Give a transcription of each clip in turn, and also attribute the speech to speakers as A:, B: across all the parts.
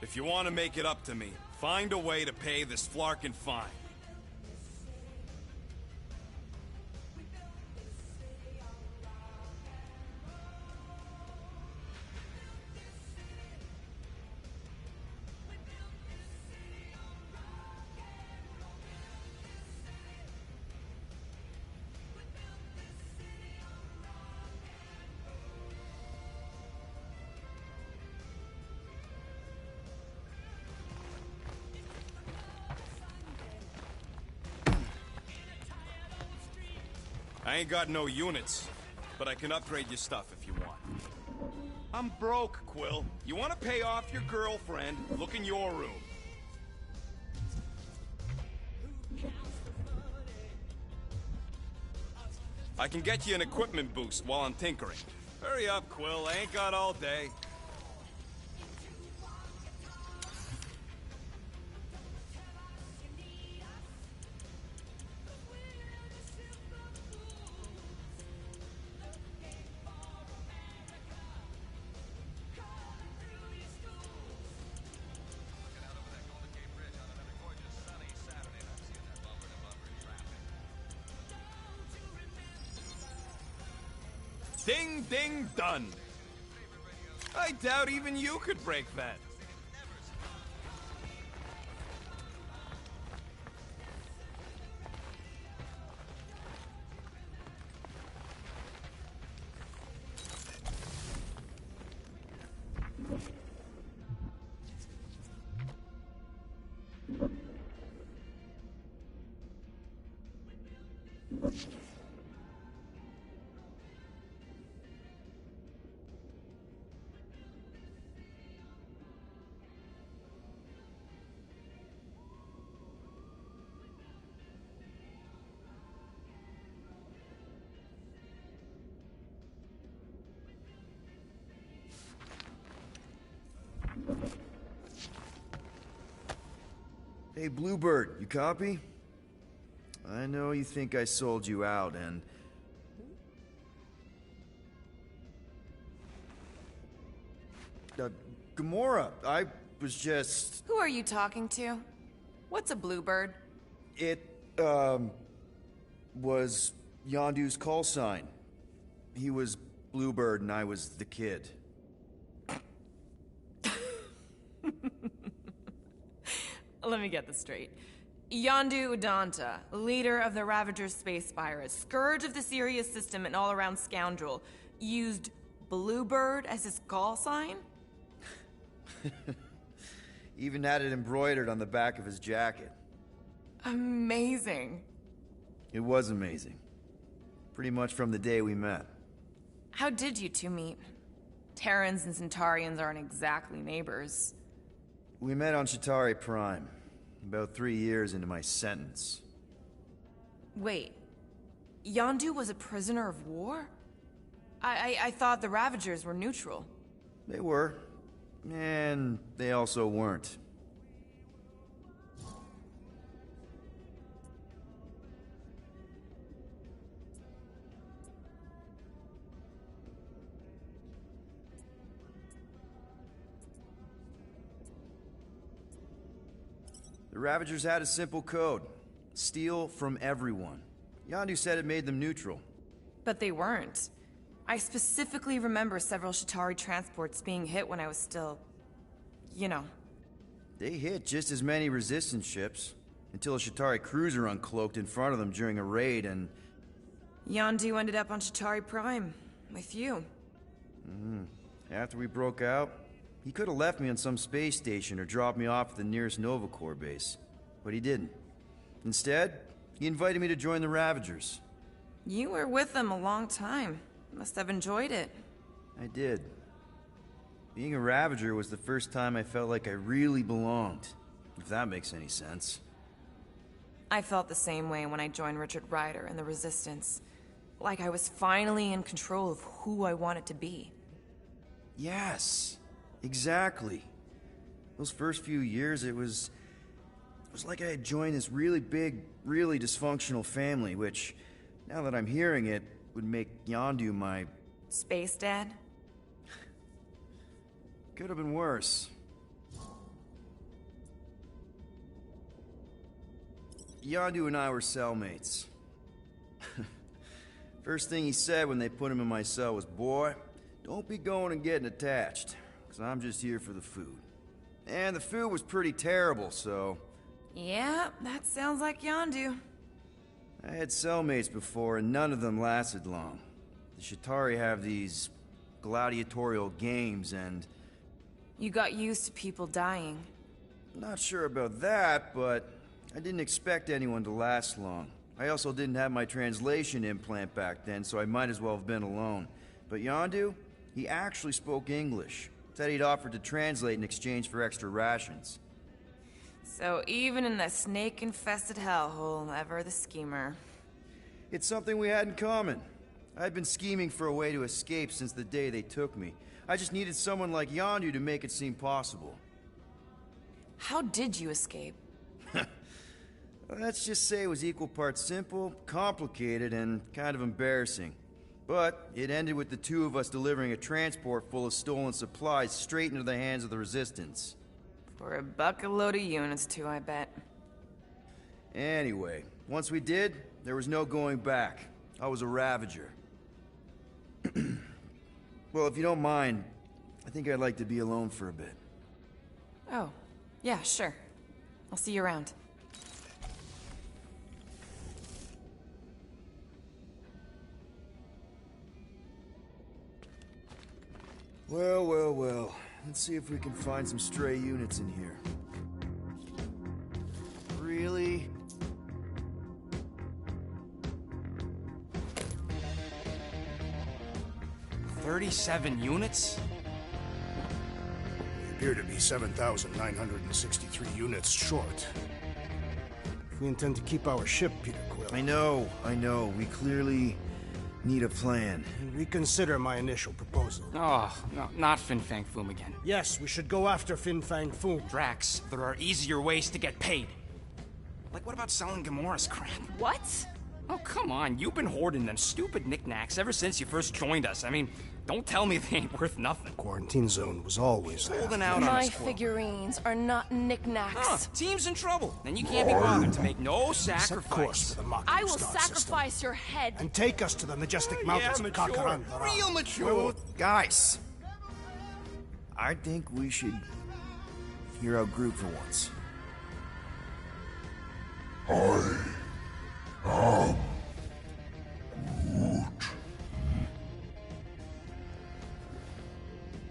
A: If you want to make it up to me, find a way to pay this Flarkin fine. I ain't got no units, but I can upgrade your stuff if you want. I'm broke, Quill. You want to pay off your girlfriend? Look in your room. I can get you an equipment boost while I'm tinkering. Hurry up, Quill. I ain't got all day. Ding, ding, done. I doubt even you could break that.
B: Hey, Bluebird, you copy? I know you think I sold you out, and... Gamora, I was just...
C: Who are you talking to? What's a bluebird?
B: It, was Yondu's call sign. He was Bluebird and I was the kid.
C: Let me get this straight. Yondu Udonta, leader of the Ravager Space Spires, scourge of the Sirius system and all-around scoundrel, used Bluebird as his call sign?
B: Even had it embroidered on the back of his jacket.
C: Amazing.
B: It was amazing. Pretty much from the day we met.
C: How did you two meet? Terrans and Centaurians aren't exactly neighbors.
B: We met on Chitauri Prime, about 3 years into my sentence.
C: Wait, Yondu was a prisoner of war? I thought the Ravagers were neutral.
B: They were, and they also weren't. The Ravagers had a simple code. Steal from everyone. Yondu said it made them neutral.
C: But they weren't. I specifically remember several Chitauri transports being hit when I was still... you know.
B: They hit just as many resistance ships, until a Chitauri cruiser uncloaked in front of them during a raid and...
C: Yondu ended up on Chitauri Prime, with you.
B: After we broke out, he could have left me on some space station or dropped me off at the nearest Nova Corps base. But he didn't. Instead, he invited me to join the Ravagers.
C: You were with them a long time. Must have enjoyed it.
B: I did. Being a Ravager was the first time I felt like I really belonged, if that makes any sense.
C: I felt the same way when I joined Richard Rider and the Resistance. Like I was finally in control of who I wanted to be.
B: Yes, exactly. Those first few years, it was like I had joined this really big, really dysfunctional family, which, now that I'm hearing it, would make Yondu my...
C: Space Dad?
B: Could have been worse. Yondu and I were cellmates. First thing he said when they put him in my cell was, "Boy, don't be going and getting attached, because I'm just here for the food." And the food was pretty terrible, so...
C: Yeah, that sounds like Yondu.
B: I had cellmates before, and none of them lasted long. The Shatari have these gladiatorial games, and...
C: You got used to people dying.
B: Not sure about that, but I didn't expect anyone to last long. I also didn't have my translation implant back then, so I might as well have been alone. But Yondu, he actually spoke English. Said he'd offered to translate in exchange for extra rations.
C: So even in the snake-infested hellhole, ever the schemer.
B: It's something we had in common. I'd been scheming for a way to escape since the day they took me. I just needed someone like Yondu to make it seem possible.
C: How did you escape?
B: Let's just say it was equal parts simple, complicated, and kind of embarrassing. But it ended with the two of us delivering a transport full of stolen supplies straight into the hands of the Resistance.
C: For a bucket load of units, too, I bet.
B: Anyway, once we did, there was no going back. I was a Ravager. Well, if you don't mind, I think I'd like to be alone for a bit.
C: Oh, yeah, sure. I'll see you around.
B: Well, well, well. Let's see if we can find some stray units in here. Really?
D: $37 units?
E: We appear to be 7,963 units short.
F: If we intend to keep our ship, Peter Quill,
B: I know. We clearly need a plan.
F: reconsider my initial proposal.
D: Oh, no, not Fin Fang Foom again.
F: Yes, we should go after Fin Fang Foom.
D: Drax, there are easier ways to get paid. Like, what about selling Gamora's crap?
C: What?
D: Oh, come on, you've been hoarding them stupid knickknacks ever since you first joined us. I mean, don't tell me they ain't worth nothing.
F: Quarantine zone was always there.
D: Holding out on
G: My
D: us, Quill.
G: figurines are not knickknacks.
D: Huh, team's in trouble. Then you can't be bothered to make no
F: Set course
D: sacrifice.
F: for the Mach
G: I will
F: star
G: sacrifice
F: system.
G: your head.
F: And take us to the majestic mountains of Kakaran.
D: Real mature.
B: Guys! I think we should hear out Groot for once.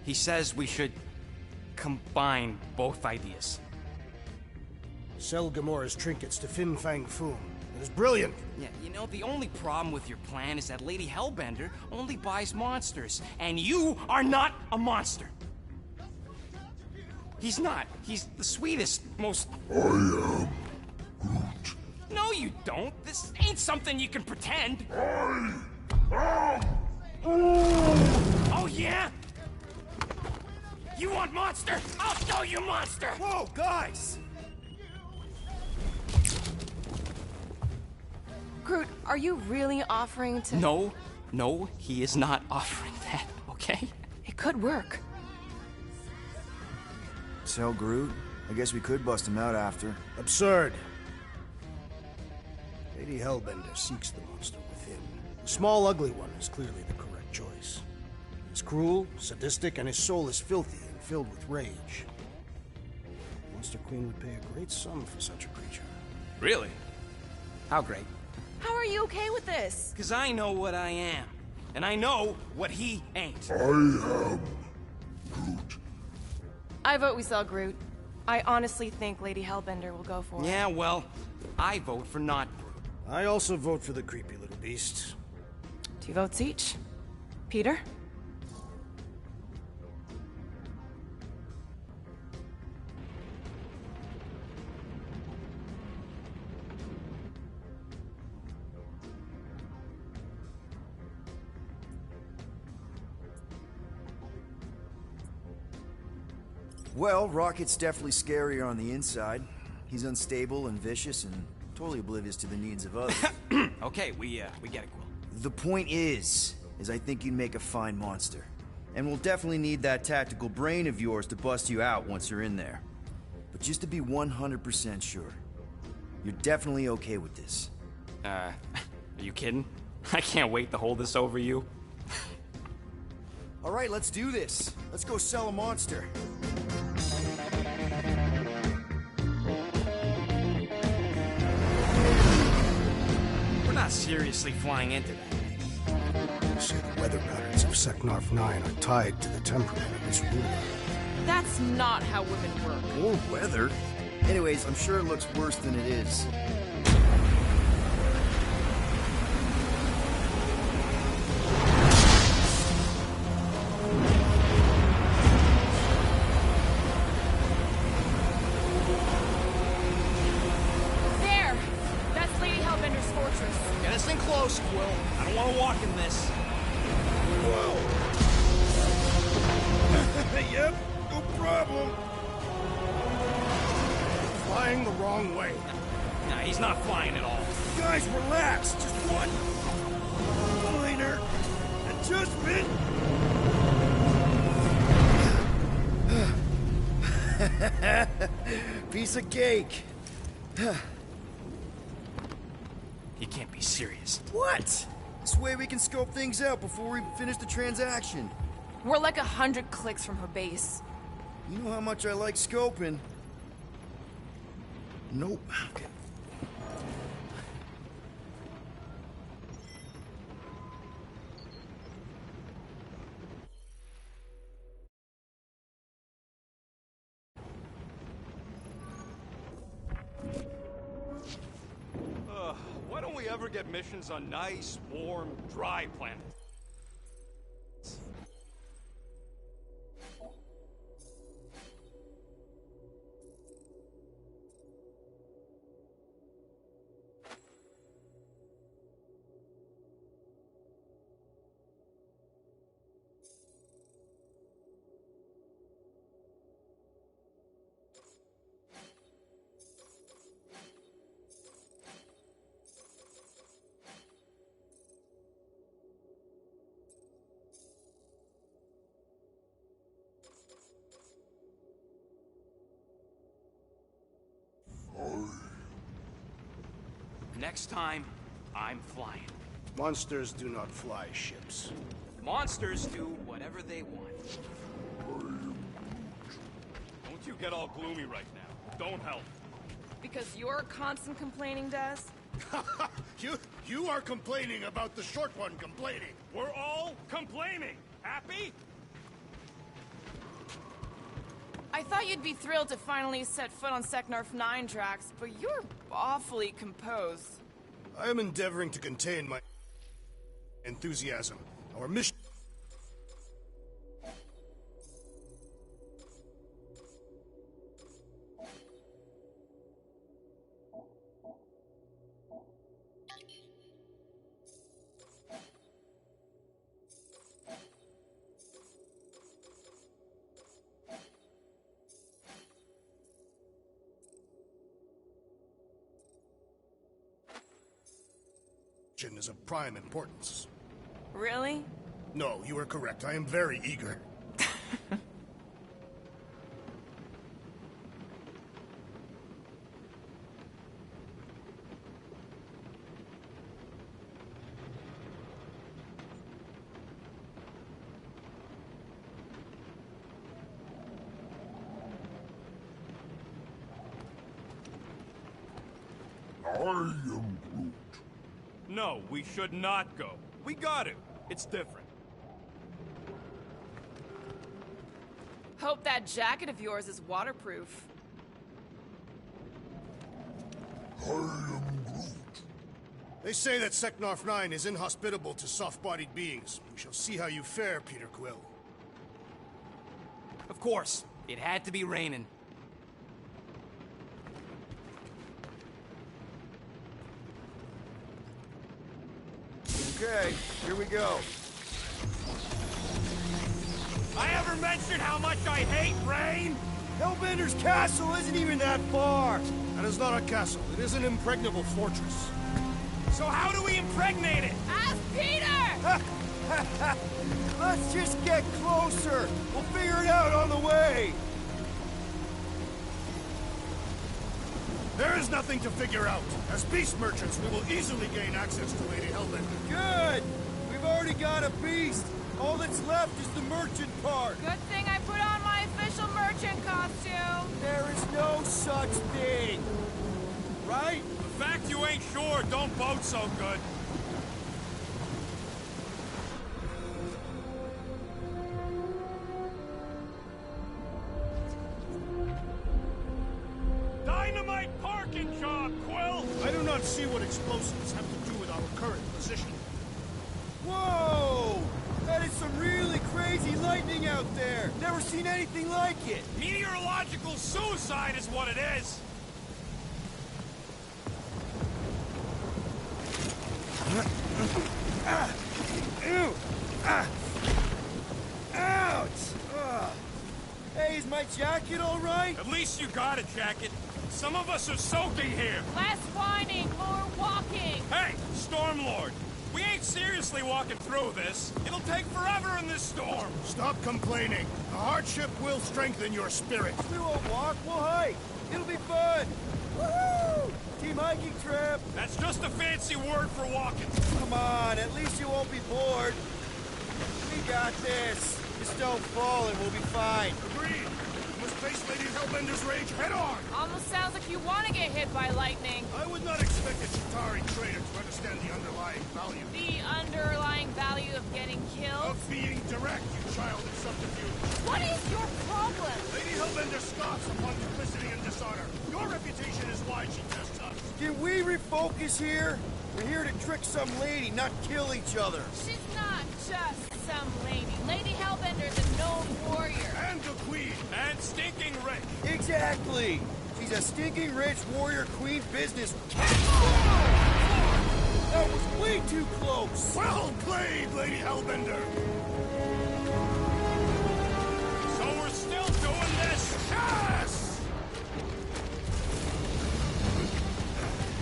D: He says we should combine both ideas.
F: Sell Gamora's trinkets to Fin Fang Foom. It is brilliant.
D: Yeah, you know, the only problem with your plan is that Lady Hellbender only buys monsters, and you are not a monster. He's not. He's the sweetest, most... I am Groot. No, you don't. This ain't something you can pretend. Oh, yeah? You want monster? I'll show you monster!
B: Whoa, guys!
G: Groot, are you really offering to...
D: No, he is not offering that, okay?
G: It could work.
B: Sell Groot? I guess we could bust him out after.
F: Absurd. Lady Hellbender seeks the monster within. The small, ugly one is clearly the correct choice. He's cruel, sadistic, and his soul is filthy and filled with rage. Monster Queen would pay a great sum for such a creature.
D: Really? How great?
G: How are you okay with this?
D: Because I know what I am. And I know what he ain't.
G: I vote we sell Groot. I honestly think Lady Hellbender will go for it.
D: Yeah, well, I vote for not Groot.
F: I also vote for the creepy little beast.
G: 2 votes each. Peter?
B: Well, Rocket's definitely scarier on the inside. He's unstable and vicious and totally oblivious to the needs of others.
D: Okay, we get it, Quill.
B: The point is I think you'd make a fine monster. And we'll definitely need that tactical brain of yours to bust you out once you're in there. But just to be 100% sure, You're definitely okay with this.
D: Are you kidding? I can't wait to hold this over you.
B: All right, let's do this. Let's go sell a monster.
D: We're not seriously flying into that.
F: You say the weather patterns of Seknarf 9 are tied to the temperament of this ruler.
C: That's not how women work.
B: Or weather. Anyways, I'm sure it looks worse than it is.
C: There! That's Lady Hellbender's fortress.
D: Get us in close, Quill. I don't want to walk in this.
E: Whoa! Yep, no problem. Flying the wrong way.
D: Nah, he's not flying at all.
E: Guys, relax. Just one minor adjustment.
B: Piece of cake.
D: He can't be serious.
B: What? This way we can scope things out before we finish the transaction.
C: We're like 100 clicks from her base.
B: You know how much I like scoping. Nope. Okay.
A: Why don't we ever get missions on nice, warm, dry planets?
D: Next time, I'm flying.
E: Monsters do not fly ships.
D: Monsters do whatever they want.
A: Don't you get all gloomy right now. Don't help.
C: Because you're constant complaining, Des?
E: You are complaining about the short one complaining.
A: We're all complaining. Happy?
C: I thought you'd be thrilled to finally set foot on Seknarf 9 tracks, but you're awfully composed.
E: I am endeavoring to contain my enthusiasm. Our mission... is of prime importance.
C: Really?
E: No, you are correct. I am very eager.
A: No, we should not go. We got to. It's different.
C: Hope that jacket of yours is waterproof.
E: They say that Seknarf 9 is inhospitable to soft-bodied beings. We shall see how you fare, Peter Quill.
D: Of course, it had to be raining.
B: Okay, here we go.
A: I ever mentioned how much I hate rain?
B: Hellbender's castle isn't even that far.
E: That is not a castle. It is an impregnable fortress.
A: So how do we impregnate it?
C: Ask Peter!
B: Let's just get closer. We'll figure it out on the way.
E: There is nothing to figure out. As beast merchants, we will easily gain access to Lady Hellbender.
B: Good! We've already got a beast. All that's left is the merchant part.
C: Good thing I put on my official merchant costume.
B: There is no such thing. Right?
A: The fact you ain't sure don't bode so good. Dynamite parking job, Quill!
E: I do not see what explosives have to do with our current position.
B: Whoa! That is some really crazy lightning out there. Never seen anything like it.
A: Meteorological suicide is what it is!
B: Ouch! Hey, is my jacket all right?
A: At least you got a jacket. Some of us are soaking here.
C: Less whining, more walking.
A: Hey, Stormlord! We ain't seriously walking through this. It'll take forever in this storm.
E: Stop complaining. The hardship will strengthen your spirit.
B: We won't walk, we'll hike. It'll be fun. Woohoo! Team hiking trip.
A: That's just a fancy word for walking.
B: Come on, at least you won't be bored. We got this. Just don't fall and we'll be fine.
E: Agreed. We must face Lady Hellbender's rage head on.
C: Almost sounds like you want to get hit by lightning.
E: I would not expect a Chitauri trader to understand the underlying value.
C: The underlying value of getting killed?
E: Of being direct, you child of subterfuge.
C: What is your problem?
E: Lady Hellbender scoffs upon duplicity and dishonor. Your reputation is why she tests us.
B: Can we refocus here? We're here to trick some lady, not kill each other.
C: She's not just some lady. Lady Hellbender's a known warrior.
E: And the queen.
A: And stinking rich.
B: Exactly. She's a stinking rich warrior queen business. That was way too close.
E: Well played, Lady Hellbender.
A: So we're still doing this?
E: Yes!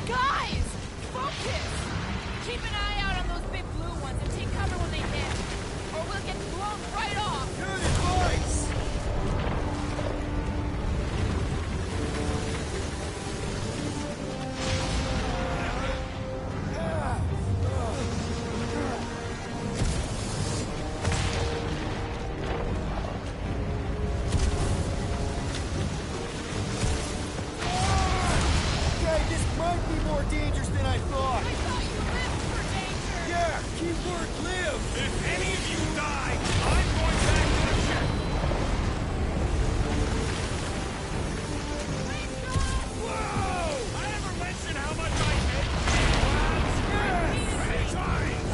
C: Guys! Focus! Keep an eye out on those big blue ones and take cover when they hit. Or we'll get blown right off.
B: Good advice. Okay, this might be more dangerous than I thought.
C: I thought you lived for danger.
B: Yeah, keyword live.
A: If any of you die, I'm going back to the ship. Whoa! I ever mention how much I hate many times!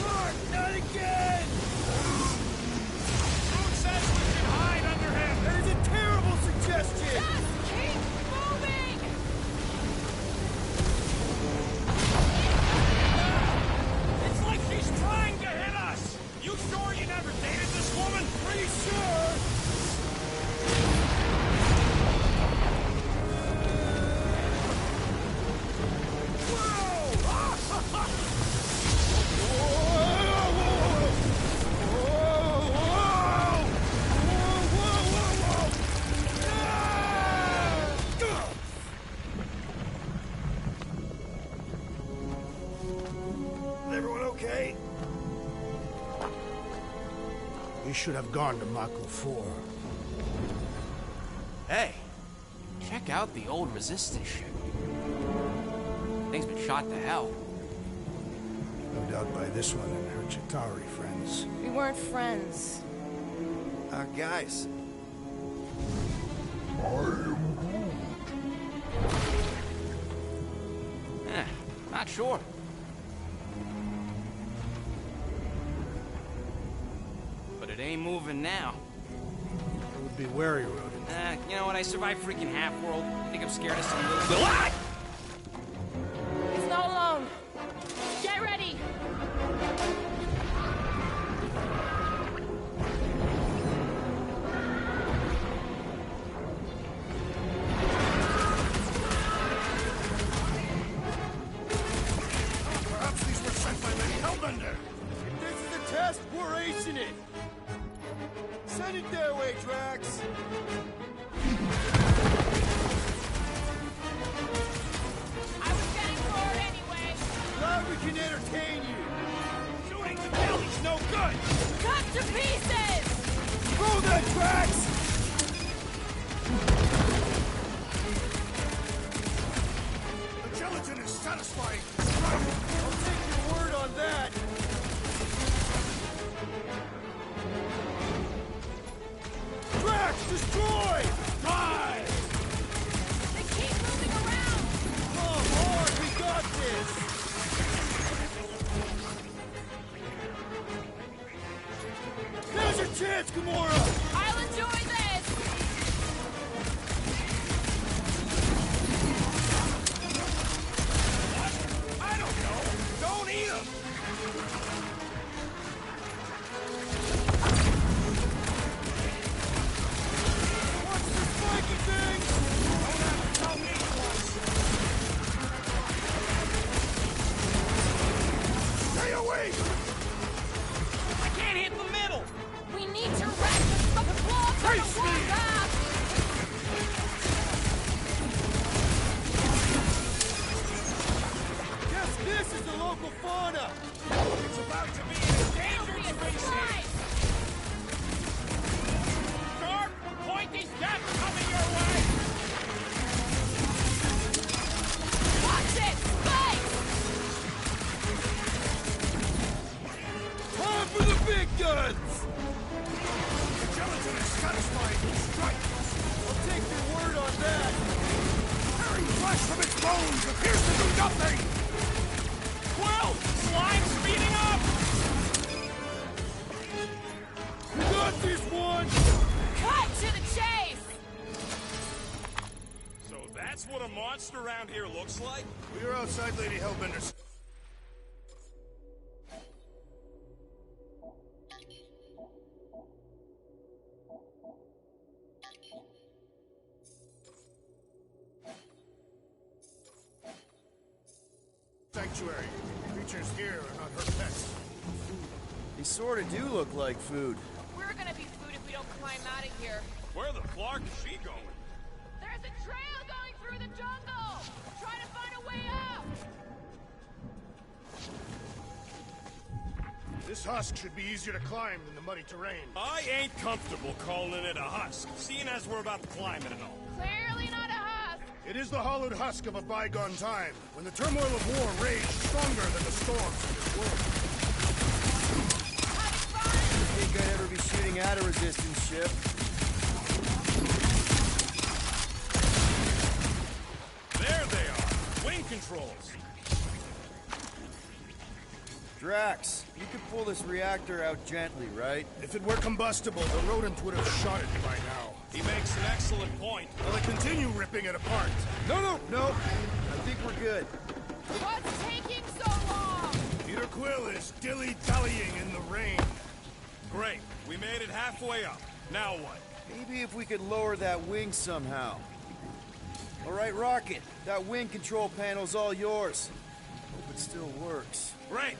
B: Mark, not again!
A: Who says we can hide under him?
B: That is a terrible suggestion!
C: Just keep moving!
A: It's like she's trying to hit us! You sure you never dated this woman?
B: Pretty sure!
E: Everyone okay? We should have gone to Mako 4.
D: Hey, check out the old Resistance ship. Thing's been shot to hell.
E: No doubt by this one and her Chitauri friends.
G: We weren't friends.
B: Our guys.
D: Not sure. But it ain't moving now.
E: It would be wary, Rodent.
D: You know what? I survived freaking Half-World. I think I'm scared of some little... What?
G: He's not alone. Get ready!
E: Perhaps these were sent by Lady Hellbender.
B: This is a test, we're acing it! Send it their way, Drax!
C: I was getting bored anyway.
B: Glad we can entertain you!
A: Shooting the belly's no good!
C: Cut to pieces!
B: Throw that, Drax!
E: The gelatin is satisfying.
B: I'll take your word on that! Drax, destroy!
A: Die!
C: They keep moving around!
B: Come on, we got this! Now's your chance, Gamora!
C: I'll enjoy this!
A: I don't know! Don't eat them!
B: What's the spiky thing?
A: Don't have to tell me twice!
E: Stay away!
D: I can't hit the middle!
C: We need to wreck this fucking block on the warpath!
B: Guess this is the local fauna!
A: It's about to be an endangered species!
D: Sharp, pointy step coming your way!
C: Watch it! Spike!
B: Time for the big guns!
E: The gelatin is satisfying. Strike!
B: I'll take your word on that!
E: Tearing flesh from its bones appears to do nothing!
D: Quill! Slime speeding up!
B: We got this one!
C: Cut to the chase!
A: So that's what a monster around here looks like?
E: We are outside Lady Hellbender's. Sanctuary. Creatures here are not her pets.
B: They sorta do look like food.
C: We're gonna be food if we don't climb out of here.
A: Where the Clark is she going?
C: There's a trail going through the jungle! Try to find a way up!
E: This husk should be easier to climb than the muddy terrain.
A: I ain't comfortable calling it a husk, seeing as we're about to climb it and all.
C: Clearly not a husk!
E: It is the hollowed husk of a bygone time, when the turmoil of war raged stronger than the storms of this world.
C: Have fun!
B: Think I'd ever be shooting at a resistance ship.
A: There they are! Wing controls!
B: Drax, you could pull this reactor out gently, right?
E: If it were combustible, the rodent would have shot it by now.
A: He makes an excellent point.
E: Will it continue ripping it apart?
B: No! I think we're good.
C: What's taking so long?
E: Peter Quill is dilly-dallying in the rain.
A: Great, we made it halfway up. Now what?
B: Maybe if we could lower that wing somehow. All right, Rocket, that wing control panel's all yours. Hope it still works.
A: Great!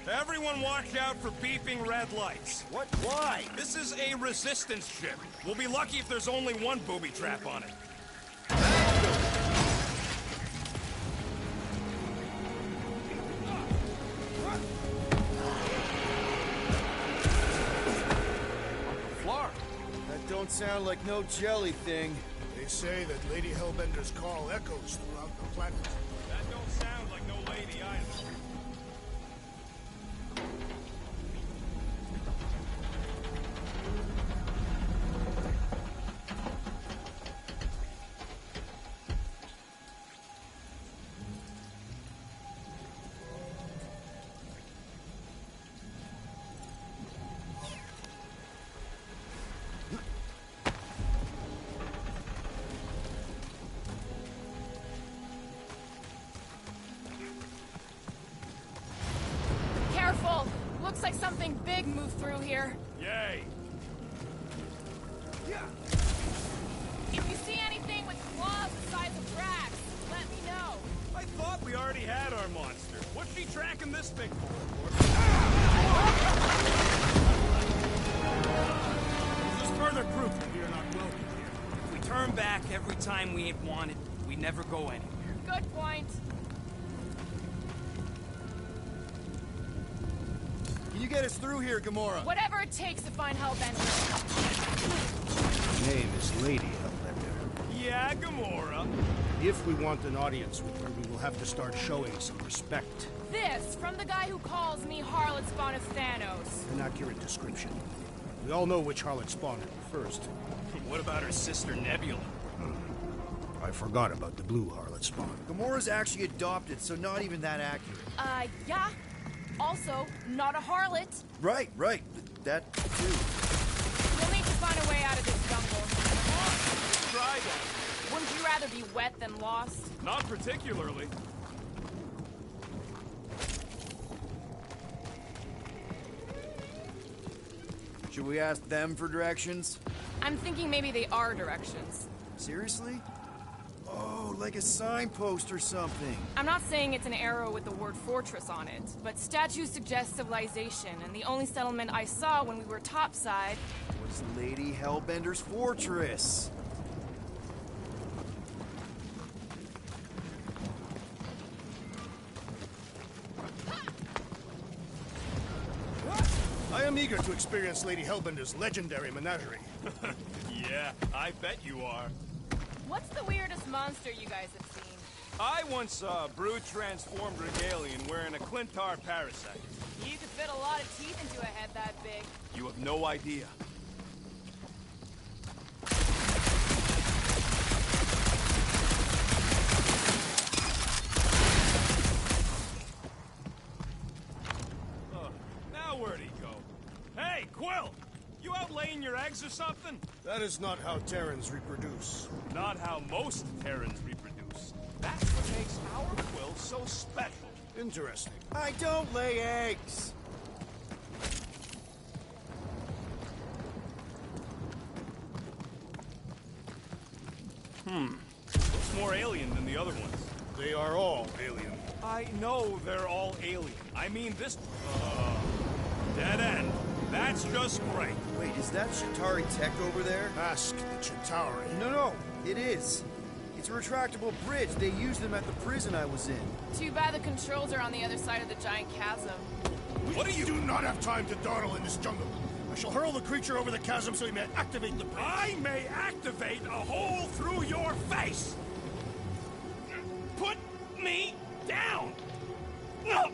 A: Everyone watch out for beeping red lights.
B: What? Why?
A: This is a resistance ship. We'll be lucky if there's only one booby trap on it.
B: Flark. That don't sound like no jelly thing.
E: They say that Lady Hellbender's call echoes throughout the planet.
A: That don't sound like no lady either.
C: Careful! Looks like something big moved through here.
A: Yay!
C: If you see anything with claws the size of Drax, let me know.
A: I thought we already had our monster. What's she tracking this thing for?
B: Is this
E: another proof that we are not welcome here.
D: If we turn back every time we ain't wanted, we never go anywhere.
G: Good point.
B: Can you get us through here, Gamora?
G: Whatever it takes to find Hellbender.
F: Her name is Lady Hellbender.
A: Yeah, Gamora.
F: If we want an audience with her, we will have to start showing some respect.
G: This from the guy who calls me Harlot Spawn of Thanos.
F: An accurate description. We all know which harlot spawned her first.
A: What about her sister Nebula?
F: I forgot about the blue harlot spawn.
B: Gamora's actually adopted, so not even that accurate.
G: Yeah. Also, not a harlot.
B: Right. That too.
G: We'll need to find a way out of this jungle.
A: Try that.
G: Wouldn't you rather be wet than lost?
A: Not particularly.
B: Should we ask them for directions?
G: I'm thinking maybe they are directions.
B: Seriously? Oh, like a signpost or something.
G: I'm not saying it's an arrow with the word fortress on it, but statues suggest civilization, and the only settlement I saw when we were topside
B: Was Lady Hellbender's fortress.
E: I am eager to experience Lady Hellbender's legendary menagerie.
A: Yeah, I bet you are.
G: What's the weirdest monster you guys have seen?
A: I once saw a brood-transformed Regalian wearing a Clintar parasite.
G: You could fit a lot of teeth into a head that big.
A: You have no idea. Now where'd he go? Hey, Quill! You out laying your eggs or something?
E: That is not how Terrans reproduce.
A: Not how most Terrans reproduce. That's what makes our Quill so special.
E: Interesting.
B: I don't lay eggs.
A: Looks more alien than the other ones.
E: They are all alien.
A: I know they're all alien. I mean, this... dead end. That's just great.
B: Wait, is that Chitauri tech over there?
E: Ask the Chitauri.
B: No, it is. It's a retractable bridge. They used them at the prison I was in.
G: Too bad the controls are on the other side of the giant chasm.
A: What are you...
E: do not have time to dawdle in this jungle. I shall hurl the creature over the chasm so he may activate the bridge.
A: I may activate a hole through your face! Put me down! No!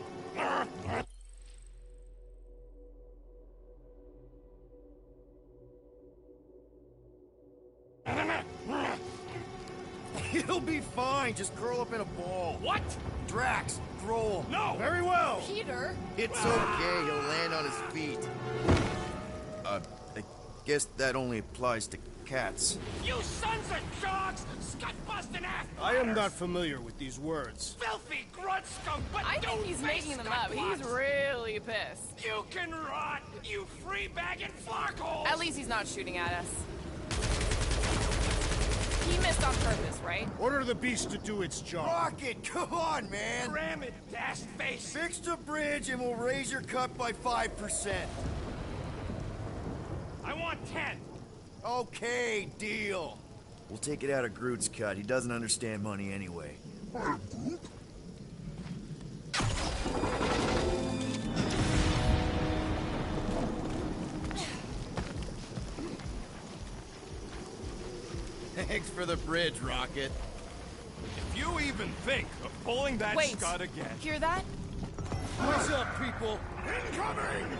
B: He'll be fine. Just curl up in a ball.
A: What?
B: Drax, throw him.
A: No!
E: Very well.
G: Peter?
B: It's okay. He'll land on his feet. I guess that only applies to cats.
D: You sons of dogs! Scut-busting ass!
E: I am not familiar with these words.
D: Filthy grunt scum, but
G: I think he's making them up. He's really pissed.
D: You can rot, you free-bagging flarkholes!
G: At least he's not shooting at us. He missed on purpose, right?
E: Order the beast to do its job.
B: Rocket, come on, man.
D: Ram it, dash face!
B: Fix the bridge and we'll raise your cut by 5%.
D: I want 10!
B: Okay, deal. We'll take it out of Groot's cut. He doesn't understand money anyway. Thanks for the bridge, Rocket.
A: If you even think of pulling that
G: Wait.
A: scud again...
G: Hear that?
E: What's up, people? Incoming!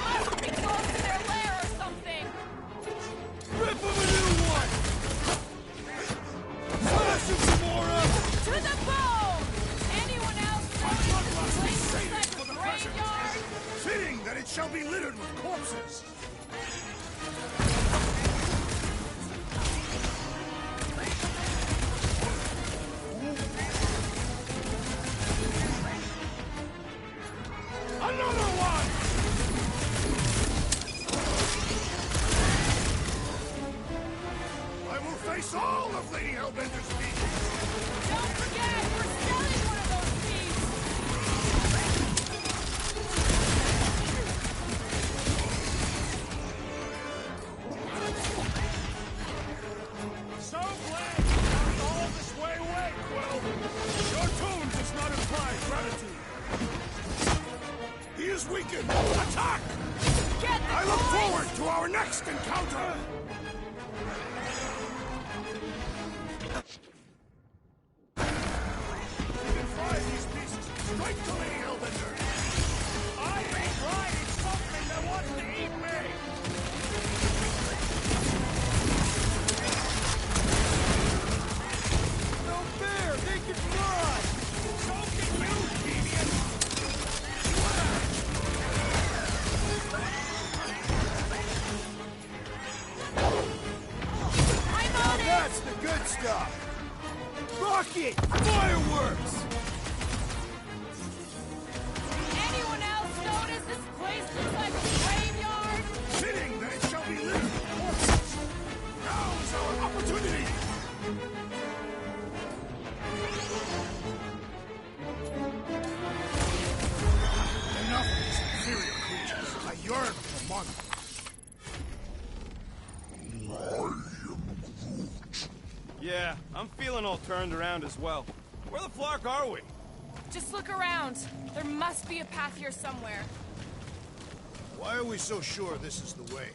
G: Must be close to their lair or something!
E: Rip him a new one! Smash him, Gamora!
G: To the bone! Anyone else notice this place is like a graveyard?
E: Fitting that it shall be littered with corpses!
D: Another one!
E: I will face all of Lady Hellbender's beasts!
G: Don't forget, we're selling one of those beasts!
E: our next encounter! You can fry these beasts straight to Lady Hellbender!
D: I ain't riding something that wants to eat me!
B: No fair! They can fly!
D: So can you, deviant!
C: I'm on it!
E: That's the good stuff! Rocket! Fireworks!
G: Anyone else notice this place looks like a graveyard?
E: Fitting that it shall be littered with corpses! Now is our opportunity! Enough of these inferior creatures. I yearn for monsters.
A: Yeah, I'm feeling all turned around as well. Where the flark are we?
G: Just look around. There must be a path here somewhere.
E: Why are we so sure this is the way?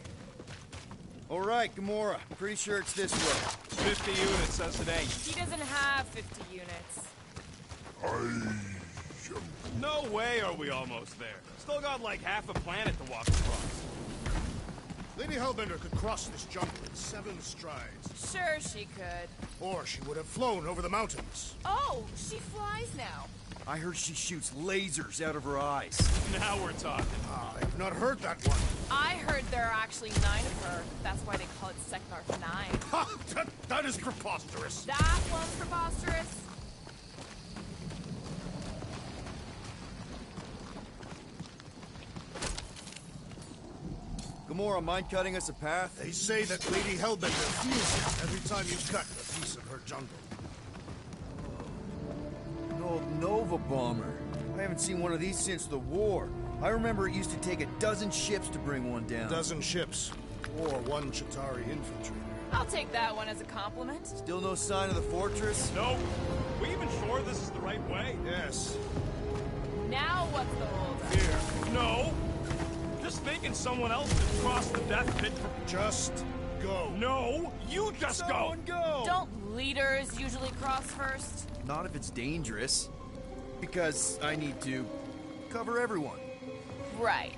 B: All right, Gamora. Pretty sure it's this way.
A: 50 units as today.
G: He doesn't have 50 units.
A: No way are we almost there. Still got like half a planet to walk across.
E: Lady Hellbender could cross this jungle in 7 strides.
G: Sure she could.
E: Or she would have flown over the mountains.
G: Oh, she flies now.
B: I heard she shoots lasers out of her eyes.
A: Now we're talking.
E: I've not heard that one.
G: I heard there are actually 9 of her. That's why they call it Seknarf 9.
E: Ha! That is preposterous.
G: That one's preposterous.
B: Gamora, mind cutting us a path?
E: They say that Lady Hellbender feels it every time you cut a piece of her jungle.
B: An old Nova bomber. I haven't seen one of these since the war. I remember it used to take a dozen ships to bring one down.
E: A dozen ships, or 1 Chitauri infiltrator.
G: I'll take that one as a compliment.
B: Still no sign of the fortress?
A: Nope. We even sure this is the right way?
E: Yes.
G: Now what's the holdup?
E: Here.
A: No. Just thinking someone else could cross the death pit for...
E: Just go.
A: No, you just
B: Someone go!
G: Don't leaders usually cross first?
B: Not if it's dangerous. Because I need to cover everyone.
G: Right.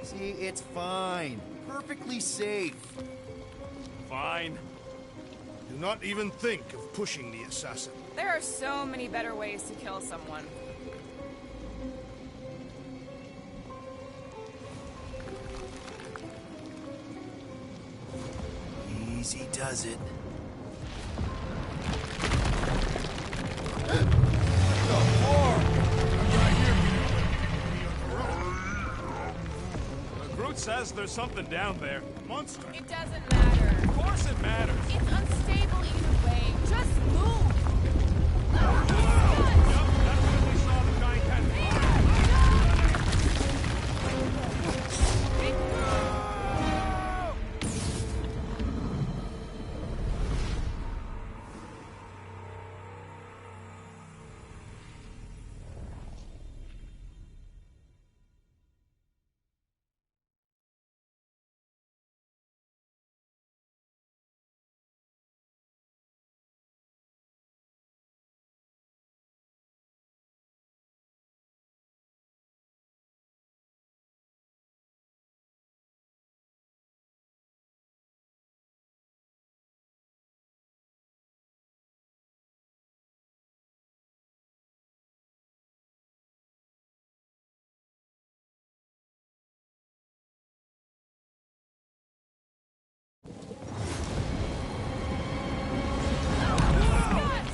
B: See, it's fine. Perfectly safe.
A: Fine.
E: Do not even think of pushing the assassin.
G: There are so many better ways to kill someone.
B: Easy does it.
A: Groot says there's something down there.
E: Monster!
G: It doesn't matter.
A: Of course it matters.
G: It's unstable either way. Just move!
A: Yup, definitely saw the giant head.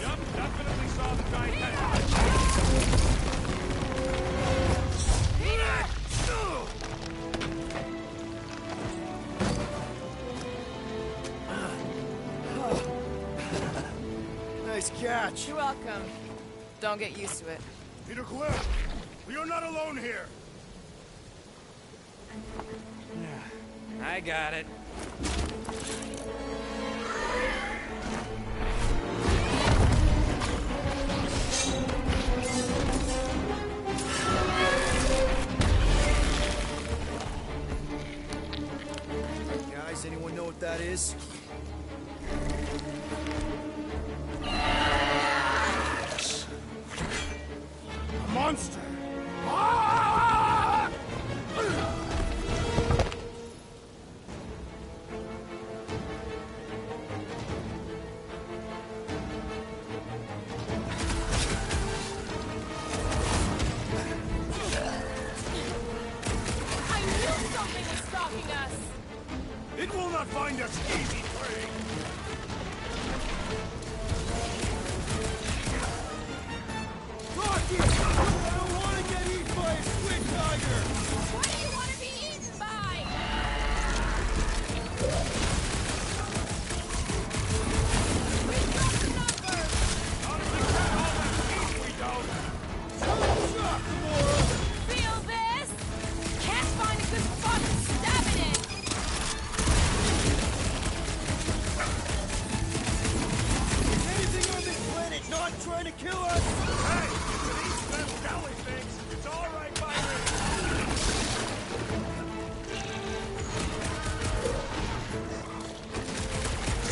A: Yup, definitely saw the giant head.
B: Nice catch.
G: You're welcome. Don't get used to it.
E: Peter Quill, we are not alone here.
D: I got it.
B: that is?
E: A monster!
G: I knew something was stalking us!
E: It will not find us easy prey! Rocky! I don't want to get eaten by a squid tiger!
G: What do you want to be eaten by? We've got the numbers! Feel this? Can't find a good spot to stab it in!
B: Anything on this planet not trying to kill us?
E: Hey! You can eat them jellyfish! It's alright by me!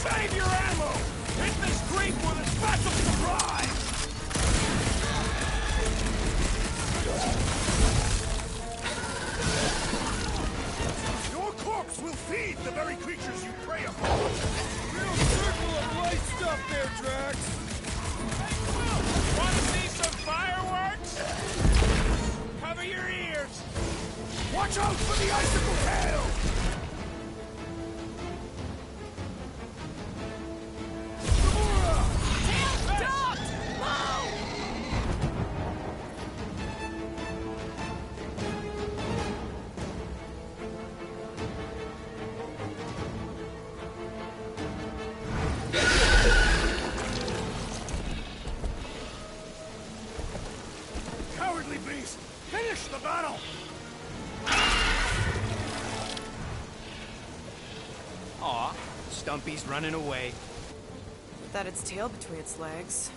E: Save your ammo! Hit this creek with a special surprise! Your corpse will feed the very creatures you prey upon! Real circle of light stuff there, Drax!
D: Want to see some fireworks? Cover your ears.
E: Watch out for the icicle tail!
G: Tail stopped! Move!
E: Cowardly beast! Finish the battle!
D: Aw, Stumpy's running away.
C: That its tail between its legs.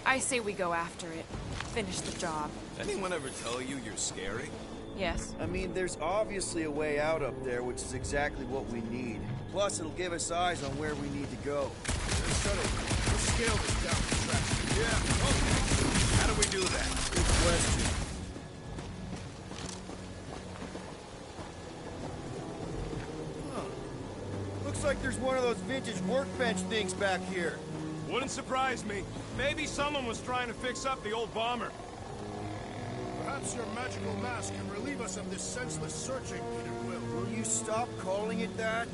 C: I say we go after it. Finish the job.
A: Anyone ever tell you you're scary?
C: Yes.
B: I mean, there's obviously a way out up there, which is exactly what we need. Plus, it'll give us eyes on where we need to go.
E: Shuttle, let's scale this down to track.
A: Yeah, okay. How do we do that?
B: Good question. Looks like there's one of those vintage workbench things back here.
A: Wouldn't surprise me. Maybe someone was trying to fix up the old bomber.
E: Perhaps your magical mask can relieve us of this senseless searching, Peter Quill.
B: Will you stop calling it that?